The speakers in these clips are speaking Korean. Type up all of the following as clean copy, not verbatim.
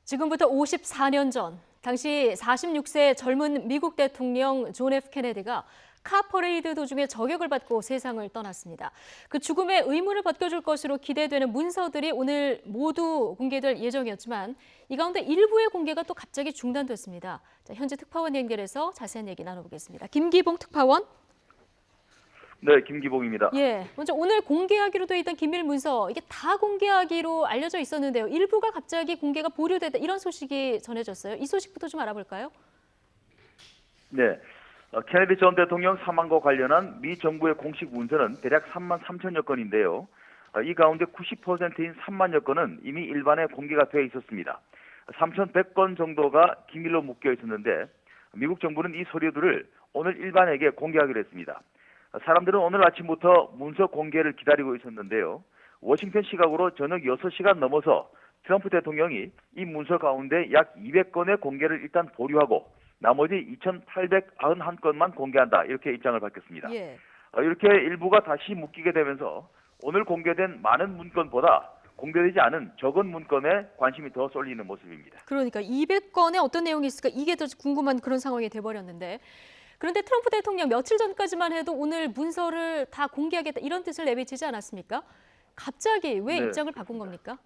지금부터 54년 전, 당시 46세 젊은 미국 대통령 존 F 케네디가 카 퍼레이드 도중에 저격을 받고 세상을 떠났습니다. 그 죽음의 의문을 벗겨줄 것으로 기대되는 문서들이 오늘 모두 공개될 예정이었지만 이 가운데 일부의 공개가 또 갑자기 중단됐습니다. 자, 현재 특파원 연결해서 자세한 얘기 나눠보겠습니다. 김기봉 특파원. 네, 김기봉입니다. 예, 먼저 오늘 공개하기로 돼 있던 기밀 문서, 이게 다 공개하기로 알려져 있었는데요. 일부가 갑자기 공개가 보류됐다, 이런 소식이 전해졌어요. 이 소식부터 좀 알아볼까요? 네, 케네디 전 대통령 사망과 관련한 미 정부의 공식 문서는 대략 3만 3천여 건인데요. 이 가운데 90%인 3만여 건은 이미 일반에 공개가 되어 있었습니다. 3,100건 정도가 기밀로 묶여 있었는데 미국 정부는 이 서류들을 오늘 일반에게 공개하기로 했습니다. 사람들은 오늘 아침부터 문서 공개를 기다리고 있었는데요. 워싱턴 시각으로 저녁 6시간 넘어서 트럼프 대통령이 이 문서 가운데 약 200건의 공개를 일단 보류하고 나머지 2,891건만 공개한다, 이렇게 입장을 밝혔습니다. 예. 이렇게 일부가 다시 묶이게 되면서 오늘 공개된 많은 문건보다 공개되지 않은 적은 문건에 관심이 더 쏠리는 모습입니다. 그러니까 200건에 어떤 내용이 있을까, 이게 더 궁금한 그런 상황이 돼버렸는데, 그런데 트럼프 대통령 며칠 전까지만 해도 오늘 문서를 다 공개하겠다, 이런 뜻을 내비치지 않았습니까? 갑자기 왜 네, 입장을 바꾼 겁니까?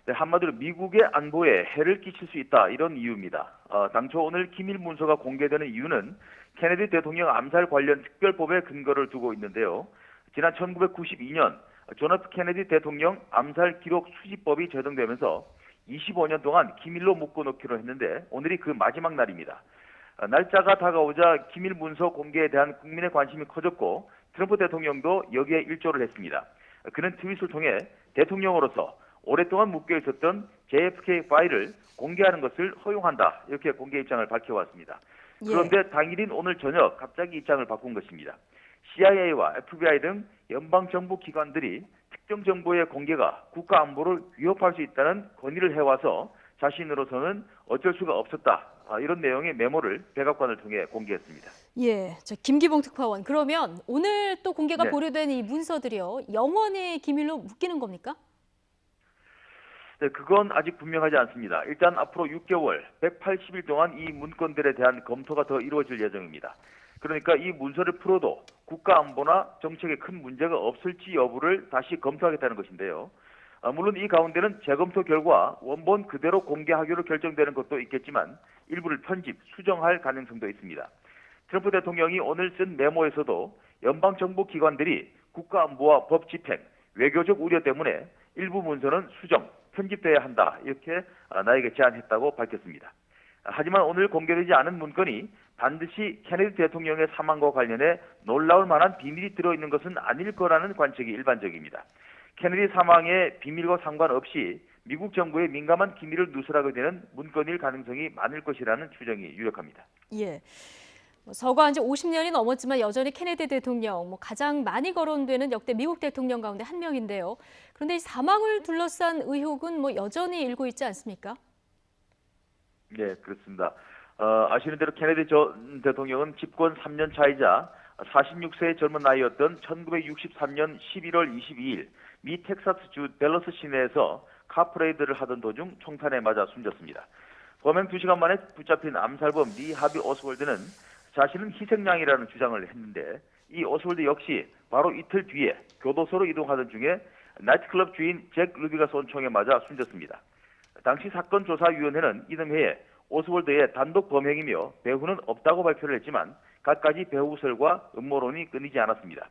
네, 한마디로 미국의 안보에 해를 끼칠 수 있다, 이런 이유입니다. 당초 오늘 기밀 문서가 공개되는 이유는 케네디 대통령 암살 관련 특별법에 근거를 두고 있는데요. 지난 1992년 존 F 케네디 대통령 암살 기록 수집법이 제정되면서 25년 동안 기밀로 묶어놓기로 했는데 오늘이 그 마지막 날입니다. 날짜가 다가오자 기밀 문서 공개에 대한 국민의 관심이 커졌고 트럼프 대통령도 여기에 일조를 했습니다. 그는 트윗을 통해 대통령으로서 오랫동안 묶여 있었던 JFK 파일을 공개하는 것을 허용한다, 이렇게 공개 입장을 밝혀왔습니다. 그런데 당일인 오늘 저녁 갑자기 입장을 바꾼 것입니다. CIA와 FBI 등 연방정부 기관들이 특정 정보의 공개가 국가 안보를 위협할 수 있다는 건의를 해와서 자신으로서는 어쩔 수가 없었다, 이런 내용의 메모를 백악관을 통해 공개했습니다. 예, 저 김기봉 특파원, 그러면 오늘 또 공개가 네. 보류된 이 문서들이요, 영원히 기밀로 묶이는 겁니까? 네, 그건 아직 분명하지 않습니다. 일단 앞으로 6개월, 180일 동안 이 문건들에 대한 검토가 더 이루어질 예정입니다. 그러니까 이 문서를 풀어도 국가 안보나 정책에 큰 문제가 없을지 여부를 다시 검토하겠다는 것인데요. 물론 이 가운데는 재검토 결과 원본 그대로 공개하기로 결정되는 것도 있겠지만 일부를 편집, 수정할 가능성도 있습니다. 트럼프 대통령이 오늘 쓴 메모에서도 연방정부 기관들이 국가안보와 법 집행, 외교적 우려 때문에 일부 문서는 수정, 편집돼야 한다, 이렇게 나에게 제안했다고 밝혔습니다. 하지만 오늘 공개되지 않은 문건이 반드시 케네디 대통령의 사망과 관련해 놀라울 만한 비밀이 들어있는 것은 아닐 거라는 관측이 일반적입니다. 케네디 사망의 비밀과 상관없이 미국 정부의 민감한 기밀을 누설하게 되는 문건일 가능성이 많을 것이라는 추정이 유력합니다. 예. 서거한 지 50년이 넘었지만 여전히 케네디 대통령, 가장 많이 거론되는 역대 미국 대통령 가운데 한 명인데요. 그런데 이 사망을 둘러싼 의혹은 여전히 일고 있지 않습니까? 네, 그렇습니다. 아시는 대로 케네디 전 대통령은 집권 3년 차이자 46세의 젊은 나이였던 1963년 11월 22일 미 텍사스주 댈러스 시내에서 카프레이드를 하던 도중 총탄에 맞아 숨졌습니다. 범행 2시간 만에 붙잡힌 암살범 리 하비 오스월드는 자신은 희생양이라는 주장을 했는데 이 오스월드 역시 바로 이틀 뒤에 교도소로 이동하던 중에 나이트클럽 주인 잭 루비가 쏜 총에 맞아 숨졌습니다. 당시 사건조사위원회는 이듬 해에 오스월드의 단독 범행이며 배후는 없다고 발표를 했지만 갖가지 배후설과 음모론이 끊이지 않았습니다.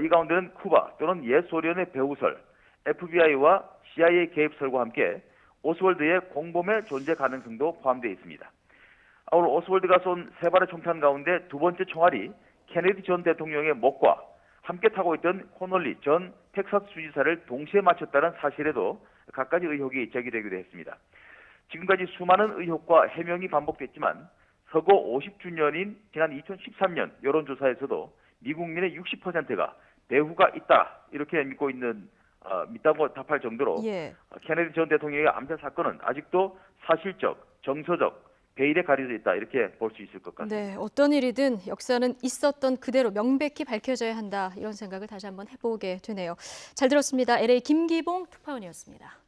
이 가운데는 쿠바 또는 옛 소련의 배후설, FBI와 CIA 개입설과 함께 오스월드의 공범의 존재 가능성도 포함되어 있습니다. 오늘 오스월드가 쏜 세 발의 총탄 가운데 두 번째 총알이 케네디 전 대통령의 목과 함께 타고 있던 코널리 전 텍사스 주지사를 동시에 맞췄다는 사실에도 갖가지 의혹이 제기되기도 했습니다. 지금까지 수많은 의혹과 해명이 반복됐지만 서거 50주년인 지난 2013년 여론조사에서도 미국민의 60%가 배후가 있다, 이렇게 믿다고 답할 정도로 케네디 전 대통령의 암살 사건은 아직도 사실적, 정서적 베일에 가려져 있다, 이렇게 볼 수 있을 것 같습니다. 네, 어떤 일이든 역사는 있었던 그대로 명백히 밝혀져야 한다, 이런 생각을 다시 한번 해보게 되네요. 잘 들었습니다. LA 김기봉 특파원이었습니다.